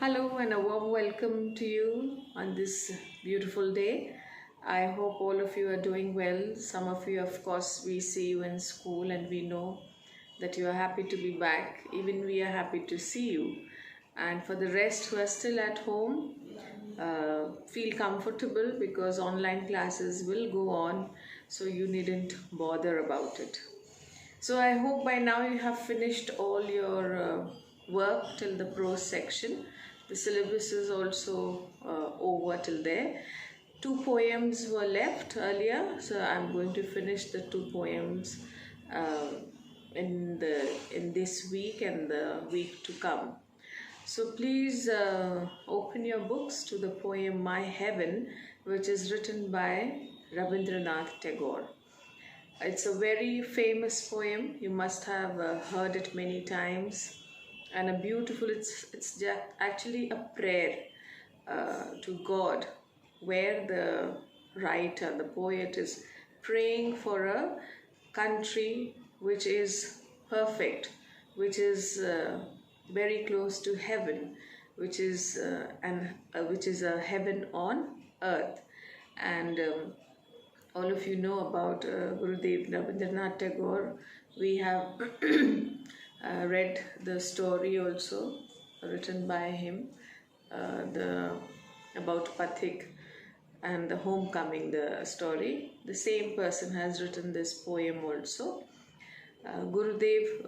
Hello and a warm welcome to you on this beautiful day. I hope all of you are doing well. Some of you, of course, we see you in school and we know that you are happy to be back. Even we are happy to see you. And for the rest who are still at home, feel comfortable because online classes will go on, so you needn't bother about it. So I hope by now you have finished all your work till the prose section. The syllabus is also over till there. Two poems were left earlier, so I'm going to finish the two poems uh, in this week and the week to come. So please open your books to the poem My Heaven, which is written by Rabindranath Tagore. It's a very famous poem. You must have heard it many times, and a beautiful. It's just actually a prayer to God, where the writer, the poet, is praying for a country which is perfect, which is very close to heaven, which is a heaven on earth, and. All of you know about Gurudev Rabindranath Tagore. We have read the story also written by him, the about Pathik and the homecoming, the story. The same person has written this poem also. Gurudev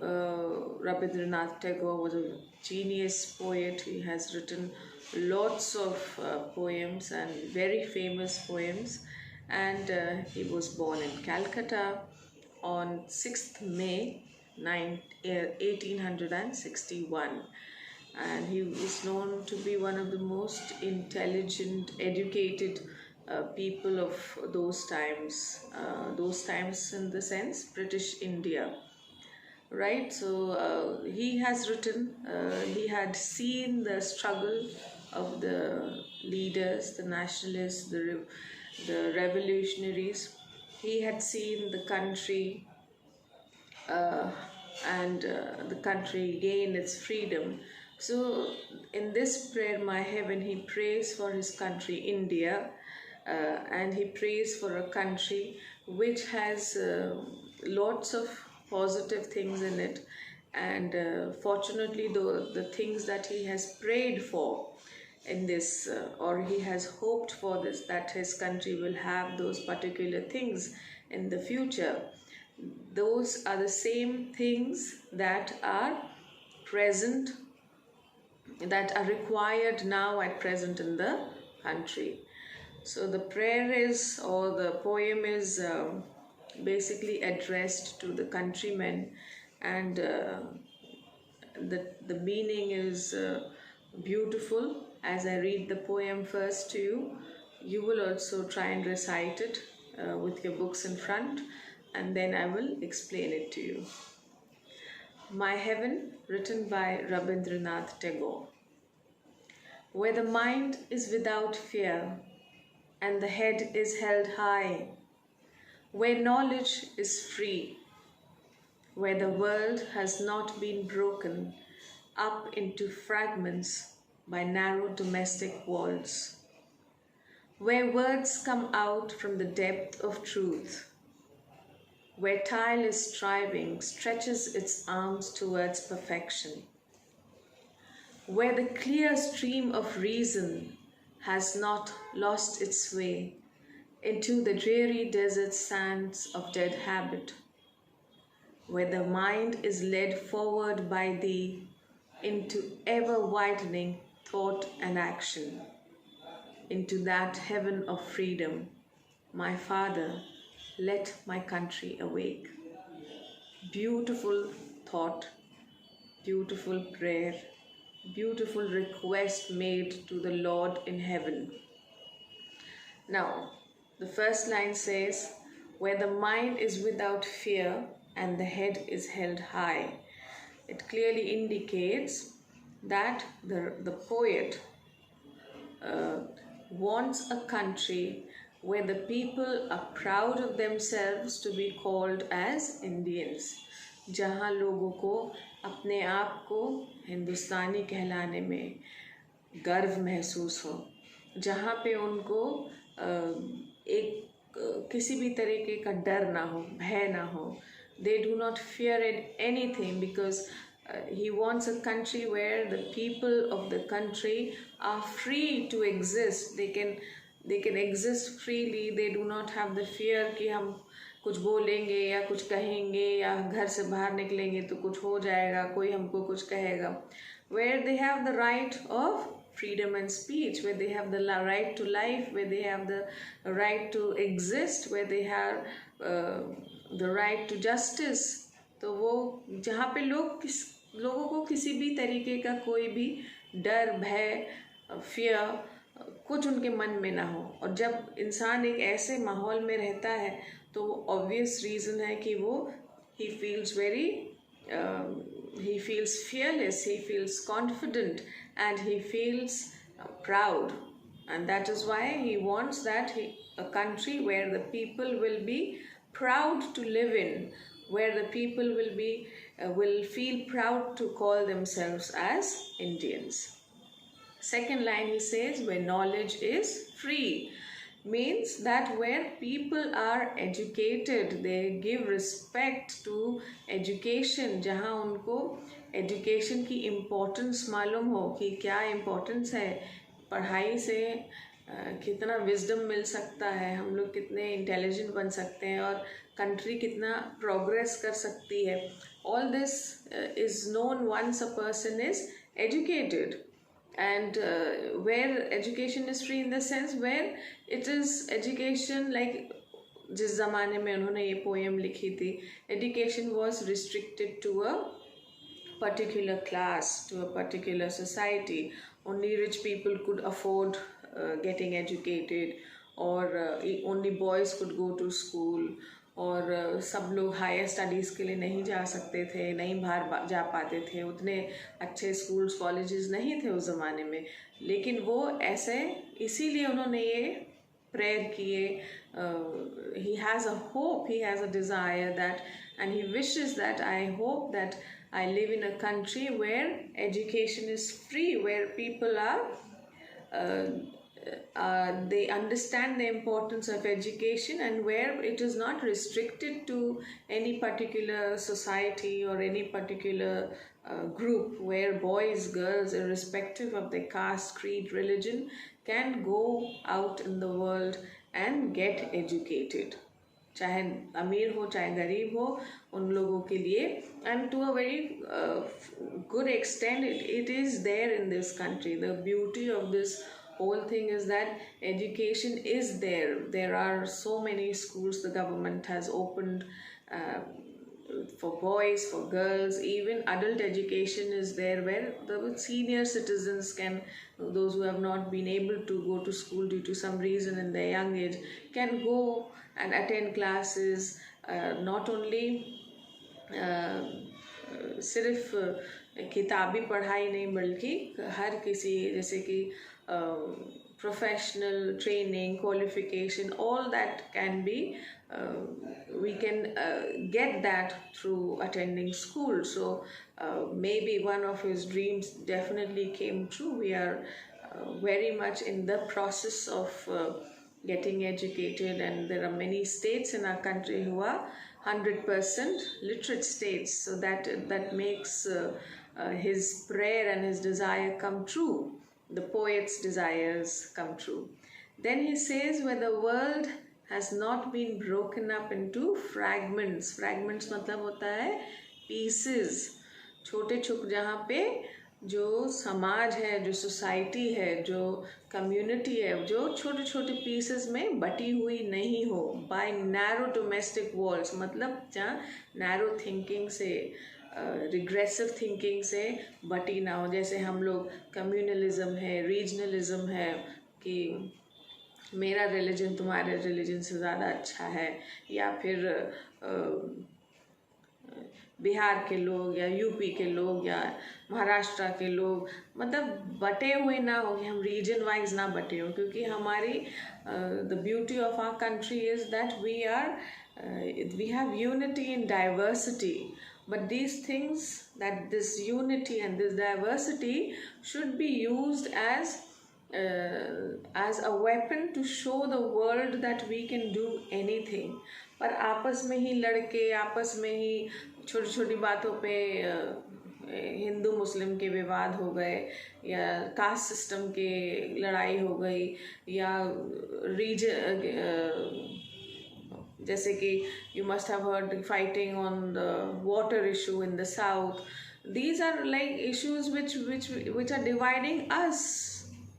Rabindranath Tagore was a genius poet. He has written lots of poems and very famous poems. And he was born in Calcutta on 6th May 1861. And he was known to be one of the most intelligent, educated people of those times in the sense British India, right? So he has written, he had seen the struggle of the leaders, the nationalists, the revolutionaries. He had seen the country uh, and the country gain its freedom. So in this prayer, My Heaven, he prays for his country, India, and he prays for a country which has lots of positive things in it. And fortunately, the things that he has prayed for in this, or he has hoped for this, that his country will have those particular things in the future, those are the same things that are present, that are required now at present in the country. So the prayer is, or the poem is basically addressed to the countrymen, and the meaning is beautiful. As I read the poem first to you, you will also try and recite it with your books in front, and then I will explain it to you. My Heaven, written by Rabindranath Tagore. Where the mind is without fear and the head is held high, where knowledge is free, where the world has not been broken up into fragments by narrow domestic walls, where words come out from the depth of truth, where tireless striving stretches its arms towards perfection, where the clear stream of reason has not lost its way into the dreary desert sands of dead habit, where the mind is led forward by thee into ever-widening thought and action, into that heaven of freedom. My Father, let my country awake. Beautiful thought, beautiful prayer, beautiful request made to the Lord in heaven. Now, the first line says, where the mind is without fear and the head is held high. It clearly indicates that the poet wants a country where the people are proud of themselves to be called as Indians, जहाँ लोगों को अपने आप को हिंदुस्तानी कहलाने में गर्व महसूस हो, जहाँ पे उनको एक किसी भी तरीके का डर ना हो, भय ना हो. They do not fear anything because he wants a country where the people of the country are free to exist. They can exist freely. They do not have the fear कि हम कुछ बोलेंगे या कुछ कहेंगे या घर से बाहर निकलेंगे तो कुछ हो जाएगा, कोई हमको कुछ कहेगा. Where they have the right of freedom and speech, where they have the right to life, where they have the right to exist, where they have the right to justice. तो वो जहाँ पे लोगों को किसी भी तरीके का कोई भी डर, भय, फियर कुछ उनके मन में ना हो. और जब इंसान एक ऐसे माहौल में रहता है तो ऑब्वियस रीज़न है कि वो he feels fearless, he feels confident, and he feels proud. And that is why he wants a country where the people will be proud to live in, where the people will feel proud to call themselves as Indians. Second line he says, where knowledge is free, means that where people are educated, they give respect to education. जहाँ उनको education की importance मालूम हो कि क्या importance है, पढ़ाई से कितना wisdom मिल सकता है, हम लोग कितने intelligent बन सकते हैं और country कितना progress कर सकती है. All this is known once a person is educated. And where education is free in the sense where it is education like जिस ज़माने में उन्होंने ये पोएम लिखी थी, education was restricted to a particular class, to a particular society. Only rich people could afford getting educated, or only boys could go to school, और सब लोग हायर स्टडीज़ के लिए नहीं जा सकते थे, नहीं बाहर जा पाते थे, उतने अच्छे स्कूल्स कॉलेजेस नहीं थे उस ज़माने में. लेकिन वो ऐसे इसीलिए उन्होंने ये प्रेयर किए. he has a hope, he has a desire that, and he wishes that I hope that I live in a country where education is free, where people are they understand the importance of education, and where it is not restricted to any particular society or any particular group, where boys, girls, irrespective of their caste, creed, religion, can go out in the world and get educated. चाहे अमीर हो चाहे गरीब हो, उन लोगों के लिए, and to a very good extent it is there in this country. The beauty of this whole thing is that education is there. There are so many schools the government has opened for boys, for girls. Even adult education is there, where the senior citizens can, those who have not been able to go to school due to some reason in their young age, can go and attend classes. Not only सिर्फ किताबी पढ़ाई नहीं, बल्कि हर किसी, जैसे कि professional training, qualification, all that can be, we can get that through attending school. So maybe one of his dreams definitely came true. We are very much in the process of getting educated, and there are many states in our country who are 100% literate states. So that makes his prayer and his desire come true. The poet's desires come true. Then he says, where the world has not been broken up into fragments. Fragments मतलब होता है pieces, छोटे छोटे, जहाँ पे जो समाज है, जो सोसाइटी है, जो कम्युनिटी है, जो छोटे छोटे पीसेस में बटी हुई नहीं हो, बाय नैरो डोमेस्टिक वॉल्स, मतलब जहाँ नैरो थिंकिंग से, रिग्रेसिव थिंकिंग से बटी ना हो. जैसे हम लोग कम्युनलिज्म है, रीजनलिज्म है, कि मेरा रिलीजन तुम्हारे रिलीजन से ज़्यादा अच्छा है, या फिर बिहार के लोग या यूपी के लोग या महाराष्ट्र के लोग, मतलब बटे हुए ना हो, कि हम रीजन वाइज ना बटे हो. क्योंकि हमारी the beauty of our country is that we have unity in diversity. but these things, that this unity and this diversity should be used as a weapon to show the world that we can do anything. पर आपस में ही लड़के, आपस में ही छोटी छोटी बातों पे हिंदू मुस्लिम के विवाद हो गए, या कास्ट सिस्टम के लड़ाई हो गई, या रीजन, जैसे कि you must have heard fighting on the water issue in the south. These are like issues which are dividing us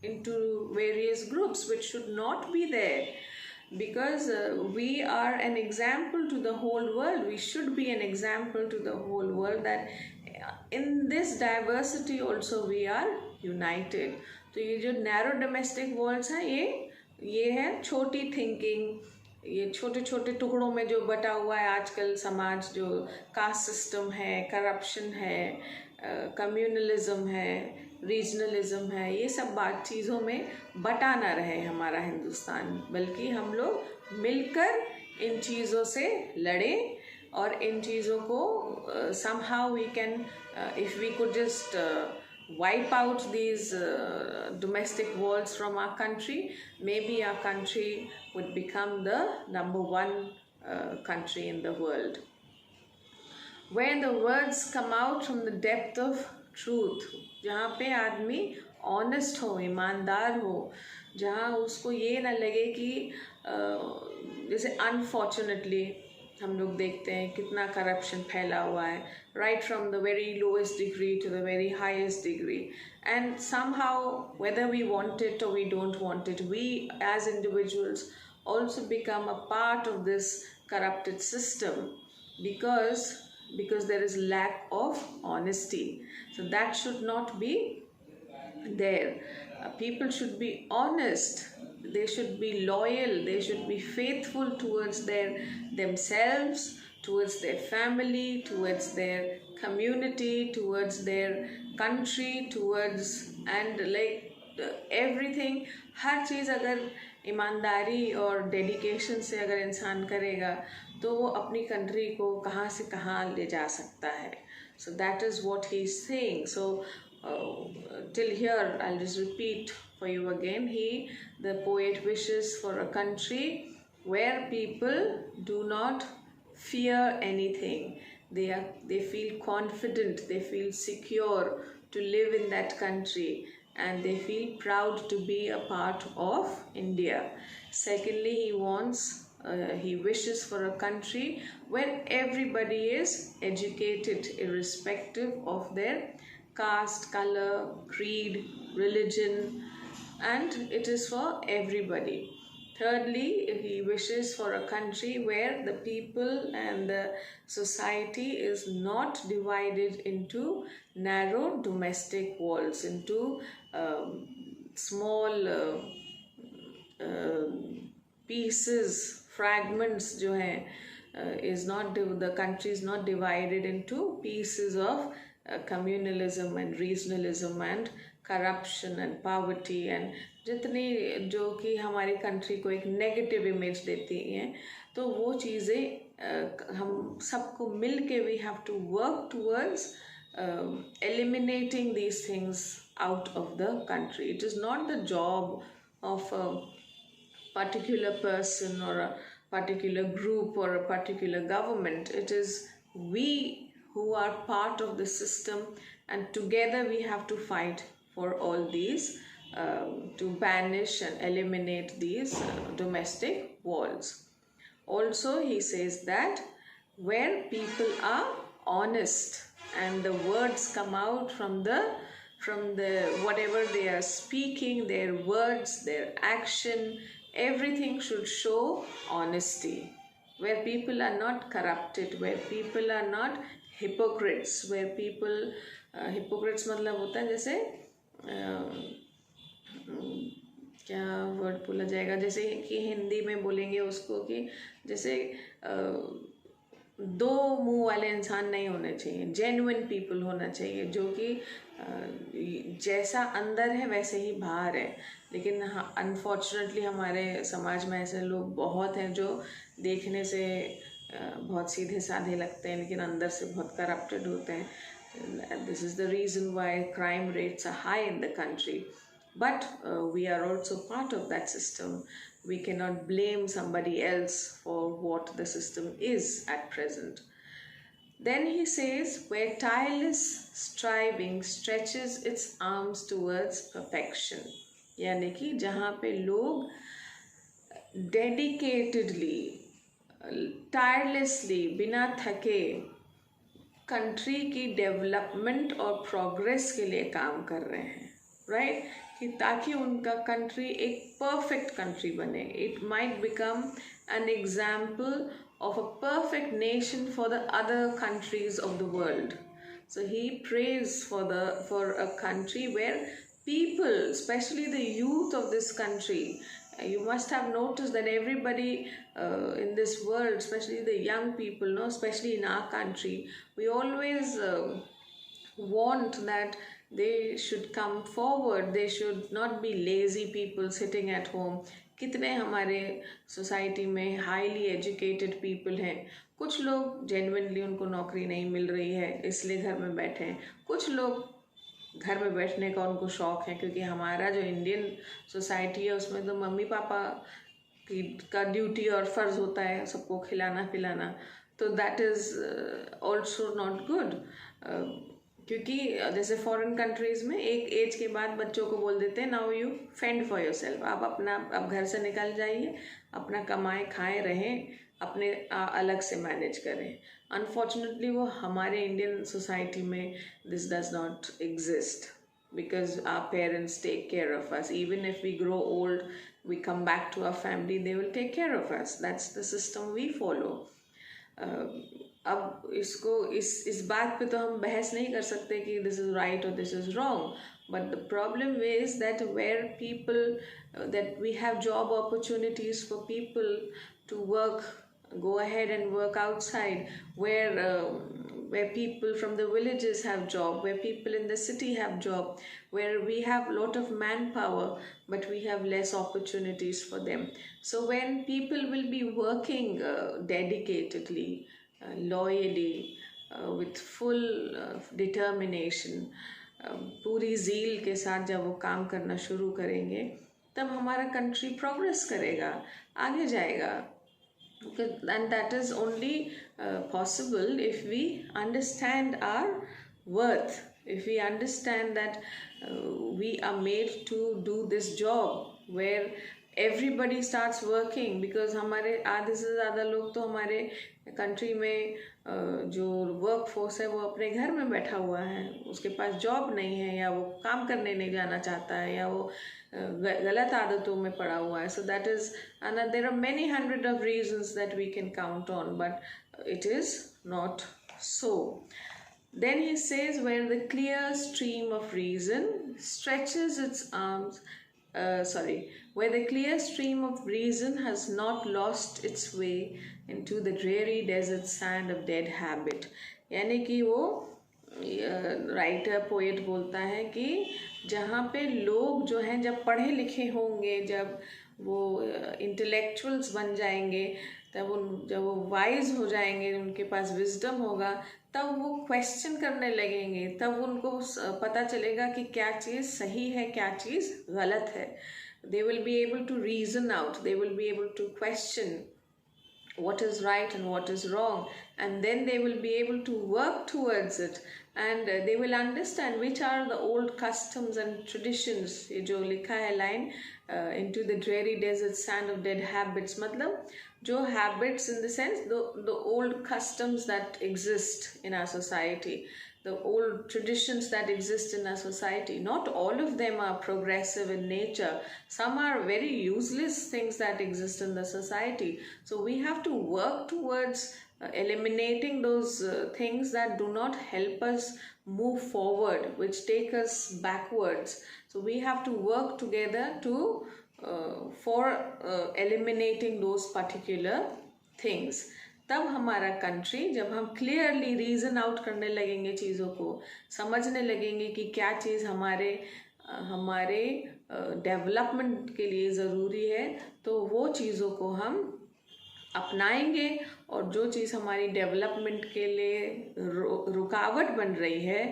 into various groups, which should not be there, because we are an example to the whole world. We should be an example to the whole world that in this diversity also we are united. तो ये जो narrow domestic walls हैं, ये है छोटी thinking, ये छोटे छोटे टुकड़ों में जो बटा हुआ है आजकल समाज, जो कास्ट सिस्टम है, करप्शन है, कम्युनलिज्म है, रीजनलिज्म है, ये सब बात चीज़ों में बटा ना रहे हमारा हिंदुस्तान, बल्कि हम लोग मिलकर इन चीज़ों से लड़ें, और इन चीज़ों को somehow we can, if we could just wipe out these domestic walls from our country, maybe our country would become the number one country in the world. When the words come out from the depth of truth, जहाँ पे आदमी honest हो, ईमानदार हो, जहाँ उसको ये ना लगे कि जैसे अनफॉर्चुनेटली हम लोग देखते हैं कितना करप्शन फैला हुआ है, right from the very lowest degree to the very highest degree, and somehow whether we want it or we don't want it, we as individuals also become a part of this corrupted system, because there is lack of honesty. So that should not be there. People should be honest, they should be loyal, they should be faithful towards themselves, towards their family, towards their community, towards their country, towards, and like everything. हर चीज़ अगर ईमानदारी और dedication से अगर इंसान करेगा तो वो अपनी कंट्री को कहाँ से कहाँ ले जा सकता है. So that is what he is saying. So till here I'll just repeat for you again. The poet wishes for a country where people do not fear anything. They feel confident, they feel secure to live in that country, and they feel proud to be a part of India. Secondly, he wishes for a country where everybody is educated irrespective of their caste, color, creed, religion, and it is for everybody. Thirdly, he wishes for a country where the people and the society is not divided into narrow domestic walls, into small pieces, fragments जो हैं, the country is not divided into pieces of communalism and regionalism and corruption and poverty and जितनी जो कि हमारी country को एक negative image देती हैं, तो वो चीज़ें हम सबको मिल के we have to work towards eliminating these things out of the country. It is not the job of a particular person or a particular group or a particular government. It is we who are part of the system, and together we have to fight for all these to banish and eliminate these domestic walls. Also, he says that where people are honest and the words come out from the whatever they are speaking, their words, their action, everything should show honesty. Where people are not corrupted, where people are not hypocrites, where people hypocrites मतलब होता है जैसे क्या word बोला जाएगा, जैसे कि हिंदी में बोलेंगे उसको कि जैसे दो मुंह वाले इंसान नहीं होने चाहिए, जेन्युइन पीपल होना चाहिए, जो कि जैसा अंदर है वैसे ही बाहर है. लेकिन अनफॉर्चुनेटली हमारे समाज में ऐसे लोग बहुत हैं जो देखने से बहुत सीधे साधे लगते हैं लेकिन अंदर से बहुत करप्टेड होते हैं. This is the reason why crime rates are high in the country. But we are also part of that system. We cannot blame somebody else for what the system is at present. Then he says, where tireless striving stretches its arms towards perfection. यानी कि जहाँ पे लोग dedicatedly, tirelessly, बिना थके country की development और progress के लिए काम कर रहे हैं, राइट? कि ताकि उनका कंट्री एक परफेक्ट कंट्री बने. It might become an example of a perfect nation for the other countries of the world. So he prays for a country where people, especially the youth of this country, you must have noticed that everybody in this world, especially the young people, no, especially in our country, we always want that they should come forward. They should not be lazy people sitting at home. कितने हमारे society में highly educated people हैं. कुछ लोग genuinely उनको नौकरी नहीं मिल रही है इसलिए घर में बैठे हैं. कुछ लोग घर में बैठने का उनको शौक है क्योंकि हमारा जो इंडियन सोसाइटी है उसमें तो मम्मी पापा का ड्यूटी और फ़र्ज़ होता है सबको खिलाना पिलाना. तो that is also not good. क्योंकि जैसे फॉरेन कंट्रीज़ में एक एज के बाद बच्चों को बोल देते हैं now you fend for your self. आप अपना अब घर से निकल जाइए, अपना कमाएं खाएं रहें, अपने अलग से मैनेज करें. अनफॉर्चुनेटली वो हमारे इंडियन सोसाइटी में this does not exist because our parents take care of us. Even if we grow old, we come back to our family, they will take care of us. That's the system we follow. अब इसको इस बात पे तो हम बहस नहीं कर सकते कि दिस इज़ राइट और this is wrong. But the problem is that where people that we have job opportunities for people to work, go ahead and work outside, where people from the villages have job, where people in the city have job, where we have lot of manpower but we have less opportunities for them. So when people will be working dedicatedly, loyally, with full determination, पूरी zeal के साथ जब वो काम करना शुरू करेंगे तब हमारा कंट्री प्रोग्रेस करेगा, आगे जाएगा. And that is only possible if we understand our worth, if we understand that we are made to do this job where everybody starts working. Because हमारे आधे से ज़्यादा लोग तो हमारे कंट्री में जो वर्क फोर्स है वो अपने घर में बैठा हुआ है, उसके पास जॉब नहीं है, या वो काम करने नहीं जाना चाहता है, या वो गलत आदतों में पड़ा हुआ है. So that is, and there are many hundred of reasons that we can count on, but it is not so. Then he says, where the clear stream of reason stretches its arms, where the clear stream of reason has not lost its way into the dreary desert sand of dead habit. यानी कि वो writer poet बोलता है कि जहाँ पे लोग जो हैं जब पढ़े लिखे होंगे, जब वो इंटेलेक्चुअल्स बन जाएंगे, जब वो वाइज हो जाएंगे, उनके पास विजडम होगा, तब वो क्वेश्चन करने लगेंगे, तब उनको पता चलेगा कि क्या चीज़ सही है, क्या चीज़ गलत है. They will be able to reason out, they will be able to question what is right and what is wrong, and then they will be able to work towards it, and they will understand which are the old customs and traditions. ये जो लिखा है line, into the dreary desert sand of dead habits, मतलब जो habits in the sense the old customs that exist in our society, the old traditions that exist in our society. Not all of them are progressive in nature. Some are very useless things that exist in the society. So we have to work towards eliminating those things that do not help us move forward, which take us backwards. So we have to work together to for eliminating those particular things. तब हमारा country, जब हम clearly reason out करने लगेंगे, चीज़ों को समझने लगेंगे कि क्या चीज़ हमारे डेवलपमेंट के लिए ज़रूरी है, तो वो चीज़ों को हम अपनाएंगे और जो चीज़ हमारी डेवलपमेंट के लिए रुकावट बन रही है,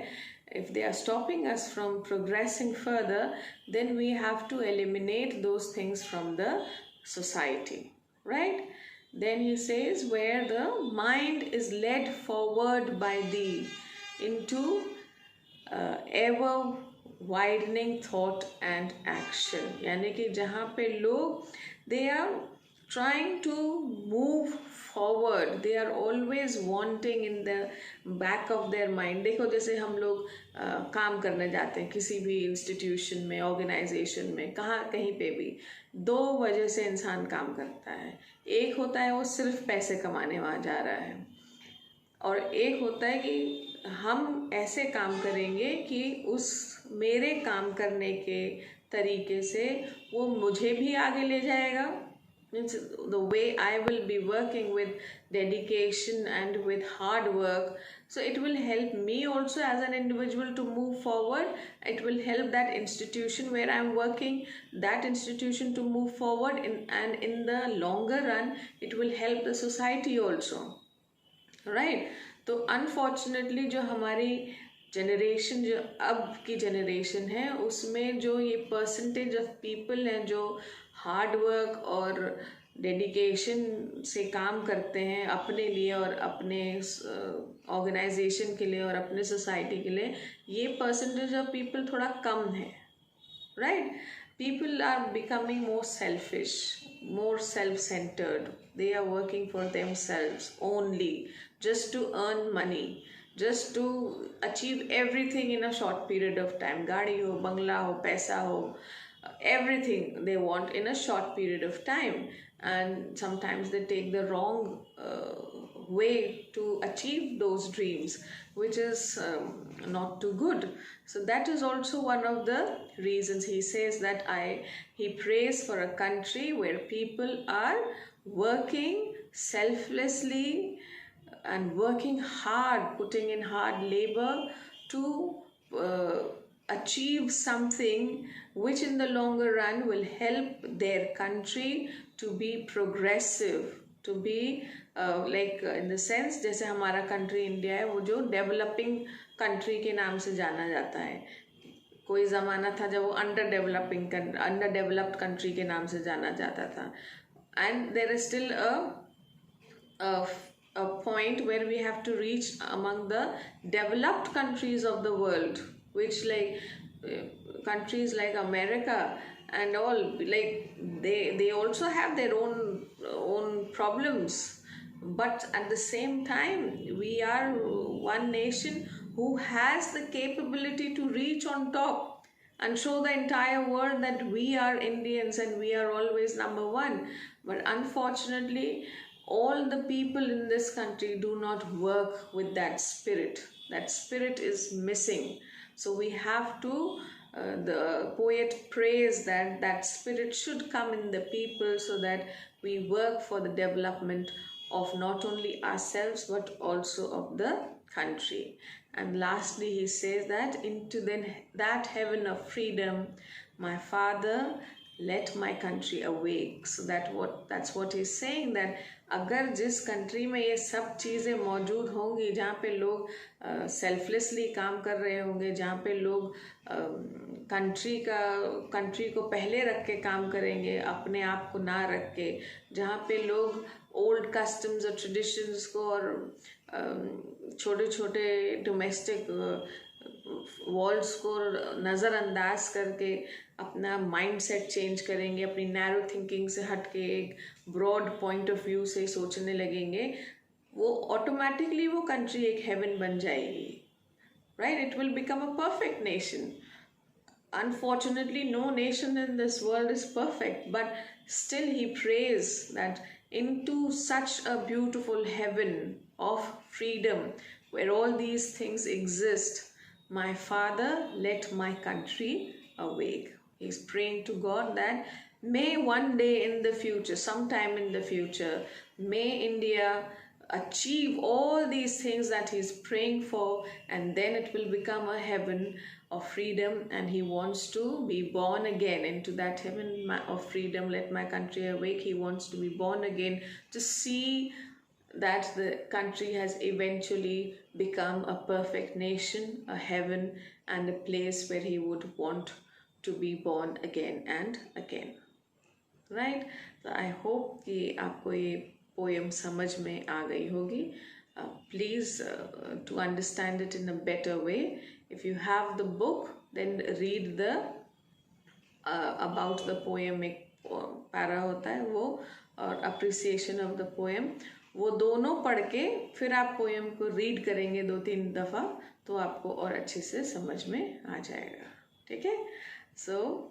if they are stopping us from progressing further, then we have to eliminate those things from the society, right? Then he says, where the mind is led forward by thee into ever widening thought and action, यानी कि जहाँ पे लोग they are trying to move forward, they are always wanting in the back of their mind. देखो जैसे हम लोग काम करने जाते हैं किसी भी इंस्टीट्यूशन में, ऑर्गेनाइजेशन में, कहाँ कहीं पे भी, दो वजह से इंसान काम करता है. एक होता है वो सिर्फ पैसे कमाने वहाँ जा रहा है, और एक होता है कि हम ऐसे काम करेंगे कि उस मेरे काम करने के तरीके से वो मुझे भी आगे ले जाएगा. Means the way I will be working with dedication and with hard work, so it will help me also as an individual to move forward. It will help that institution where I am working, that institution to move forward, and in the longer run it will help the society also, right? तो unfortunately जो हमारी generation, जो अब की generation है, उसमें जो ये परसेंटेज ऑफ पीपल हैं जो हार्ड वर्क और डेडिकेशन से काम करते हैं अपने लिए और अपने ऑर्गेनाइजेशन के लिए और अपने सोसाइटी के लिए, ये परसेंटेज ऑफ पीपल थोड़ा कम है, right? People are becoming more selfish, more self-centered. They are working for themselves only, just to earn money, just to achieve everything in a short period of time. गाड़ी हो, बंगला हो, पैसा हो, everything they want in a short period of time, and sometimes they take the wrong way to achieve those dreams, which is not too good. So that is also one of the reasons he says that he prays for a country where people are working selflessly and working hard, putting in hard labor to achieve something which in the longer run will help their country to be progressive, to be like in the sense जैसे हमारा country India है वो जो developing country के नाम से जाना जाता है. कोई ज़माना था जब वो अंडर डेवलप्ड कंट्री के नाम से जाना जाता था. And there is still a point where we have to reach among the developed countries of the world, which like countries like America and all, like they also have their own problems, but at the same time we are one nation who has the capability to reach on top and show the entire world that we are Indians and we are always number one. But unfortunately all the people in this country do not work with that spirit. That spirit is missing. So we have to, the poet prays that that spirit should come in the people so that we work for the development of not only ourselves but also of the country. And lastly he says that into that heaven of freedom, my Father, let my country awake. So that's what he's saying, that अगर जिस country में ये सब चीज़ें मौजूद होंगी, जहाँ पे लोग सेल्फलेसली काम कर रहे होंगे, जहाँ पे लोग कंट्री को पहले रख के काम करेंगे, अपने आप को ना रख के, जहाँ पे लोग ओल्ड कस्टम्स और ट्रेडिशंस को और छोटे छोटे डोमेस्टिक वॉल्स को नज़रअंदाज करके अपना माइंडसेट चेंज करेंगे, अपनी नैरो थिंकिंग से हट के एक ब्रॉड पॉइंट ऑफ व्यू से सोचने लगेंगे, वो ऑटोमेटिकली वो कंट्री एक हेवन बन जाएगी, right? It will become a perfect nation. Unfortunately, no nation in this world is perfect, but still he prays that into such a beautiful heaven of freedom where all these things exist, my Father, let my country awake. He's praying to God that may one day in the future, sometime in the future, may India achieve all these things that he's praying for, and then it will become a heaven of freedom, and he wants to be born again into that heaven of freedom. Let my country awake. He wants to be born again to see that the country has eventually become a perfect nation, a heaven, and a place where he would want to be born again and again. Right? So I hope कि आपको ये poem समझ में आ गई होगी. Please, to understand it in a better way, if you have the book, then read the about the poem. एक para होता है वो, और appreciation of the poem, वो दोनों पढ़ के फिर आप पोएम को रीड करेंगे 2-3 दफ़ा, तो आपको और अच्छे से समझ में आ जाएगा. ठीक है? So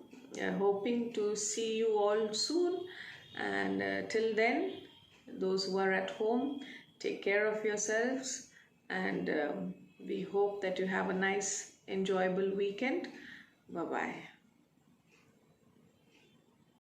hoping to see you all soon, and till then, those who are at home, take care of yourselves, and we hope that you have a nice enjoyable weekend. Bye bye.